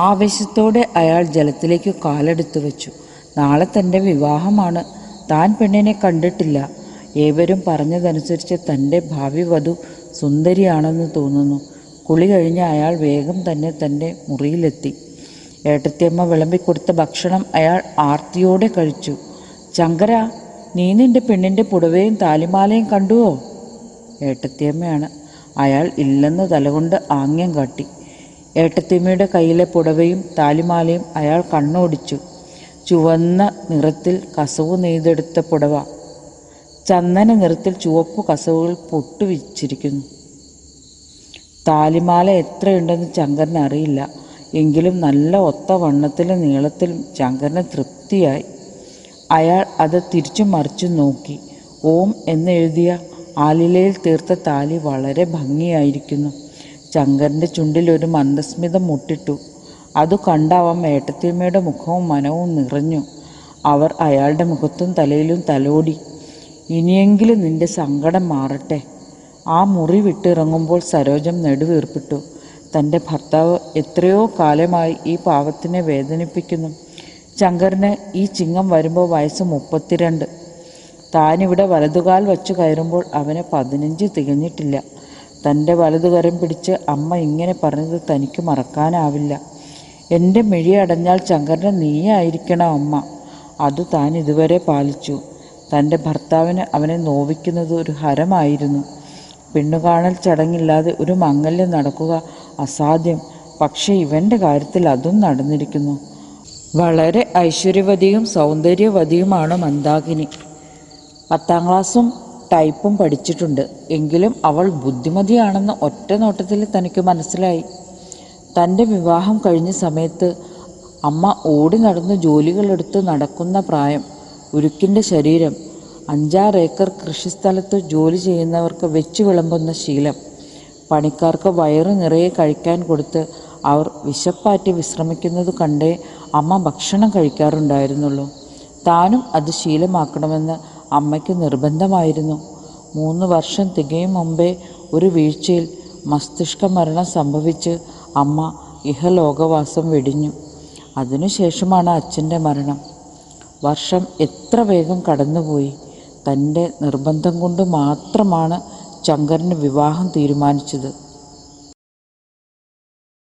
ആവേശത്തോടെ അയാൾ ജലത്തിലേക്ക് കാലെടുത്തു വെച്ചു. നാളെ തൻ്റെ വിവാഹമാണ്. താൻ പെണ്ണിനെ കണ്ടിട്ടില്ല. ഏവരും പറഞ്ഞതനുസരിച്ച് തൻ്റെ ഭാവി വധു സുന്ദരിയാണെന്ന് തോന്നുന്നു. കുളി കഴിഞ്ഞ് അയാൾ വേഗം തന്നെ തൻ്റെ മുറിയിലെത്തി. ഏട്ടത്തിയമ്മ വിളമ്പിക്കൊടുത്ത ഭക്ഷണം അയാൾ ആർത്തിയോടെ കഴിച്ചു. "ശങ്കര, നീ നിൻ്റെ പെണ്ണിൻ്റെ പുടവയും താലിമാലയും കണ്ടുവോ?" ഏട്ടത്തിയമ്മയാണ്. അയാൾ ഇല്ലെന്ന് തലകൊണ്ട് ആംഗ്യം കാട്ടി. ഏട്ടത്തിയമ്മയുടെ കയ്യിലെ പുടവയും താലിമാലയും അയാൾ കണ്ണോടിച്ചു. ചുവന്ന നിറത്തിൽ കസവ് നെയ്തെടുത്ത പുടവ. ചന്ദന നിറത്തിൽ ചുവപ്പ് കസവുകൾ പൊട്ടുവിച്ചിരിക്കുന്നു. താലിമാല എത്രയുണ്ടെന്ന് ശങ്കരന് അറിയില്ല. എങ്കിലും നല്ല ഒത്ത വണ്ണത്തിലും നീളത്തിലും ശങ്കരന് തൃപ്തിയായി. അയാൾ അത് തിരിച്ചു മറിച്ചു നോക്കി. ഓം എന്നെഴുതിയ ആലിലയിൽ തീർത്ത താലി വളരെ ഭംഗിയായിരിക്കുന്നു. ശങ്കരൻ്റെ ചുണ്ടിൽ ഒരു മന്ദസ്മിതം മുട്ടിട്ടു. അതു കണ്ടാവാം ഏട്ടത്തിയമ്മയുടെ മുഖവും മനവും നിറഞ്ഞു. അവർ അയാളുടെ മുഖത്തും തലയിലും തലോടി. "ഇനിയെങ്കിലും നിന്റെ സങ്കടം മാറട്ടെ." ആ മുറി വിട്ടിറങ്ങുമ്പോൾ സരോജം നെടുവീർപ്പിട്ടു. തൻ്റെ ഭർത്താവ് എത്രയോ കാലമായി ഈ പാവത്തിനെ വേദനിപ്പിക്കുന്നു. ശങ്കരന് ഈ ചിങ്ങം വരുമ്പോൾ വയസ്സ് 32. താനിവിടെ വലതുകാൽ വച്ചു കയറുമ്പോൾ അവന് 15 തികഞ്ഞിട്ടില്ല. തൻ്റെ വലതുകരം പിടിച്ച് അമ്മ ഇങ്ങനെ പറഞ്ഞത് തനിക്ക് മറക്കാനാവില്ല. "എൻ്റെ മിഴി അടഞ്ഞാൽ ശങ്കരന് നീയായിരിക്കണം അമ്മ." അത് താൻ ഇതുവരെ പാലിച്ചു. തൻ്റെ ഭർത്താവിന് അവനെ നോവിക്കുന്നത് ഒരു ഹരമായിരുന്നു. പെണ്ണുകാണൽ ചടങ്ങില്ലാതെ ഒരു മംഗല്യം നടക്കുക അസാധ്യം. പക്ഷേ ഇവൻ്റെ കാര്യത്തിൽ അതും നടന്നിരിക്കുന്നു. വളരെ ഐശ്വര്യവതിയും സൗന്ദര്യവതിയുമാണ് മന്ദാകിനി. 10ാം ക്ലാസ്സും ടൈപ്പും പഠിച്ചിട്ടുണ്ട്. എങ്കിലും അവൾ ബുദ്ധിമതിയാണെന്ന് ഒറ്റ നോട്ടത്തിൽ തനിക്ക് മനസ്സിലായി. തൻ്റെ വിവാഹം കഴിഞ്ഞ സമയത്ത് അമ്മ ഓടി നടന്ന് ജോലികളെടുത്ത് നടക്കുന്ന പ്രായം, ഉരുക്കിൻ്റെ ശരീരം, 5-6 ഏക്കർ കൃഷിസ്ഥലത്ത് ജോലി ചെയ്യുന്നവർക്ക് വെച്ചു വിളമ്പുന്ന ശീലം, പണിക്കാർക്ക് വയറു നിറയെ കഴിക്കാൻ കൊടുത്ത് അവർ വിശപ്പാറ്റി വിശ്രമിക്കുന്നത് കണ്ടേ അമ്മ ഭക്ഷണം കഴിക്കാറുണ്ടായിരുന്നുള്ളൂ. താനും അത് ശീലമാക്കണമെന്ന് അമ്മയ്ക്ക് നിർബന്ധമായിരുന്നു. 3 വർഷം തികയും മുമ്പേ ഒരു വീഴ്ചയിൽ മസ്തിഷ്ക മരണം സംഭവിച്ച് അമ്മ ഇഹലോകവാസം വെടിഞ്ഞു. അതിനുശേഷമാണ് അച്ഛൻ്റെ മരണം. വർഷം എത്ര വേഗം കടന്നുപോയി. തൻ്റെ നിർബന്ധം കൊണ്ട് മാത്രമാണ് ശങ്കരന് വിവാഹം തീരുമാനിച്ചത്.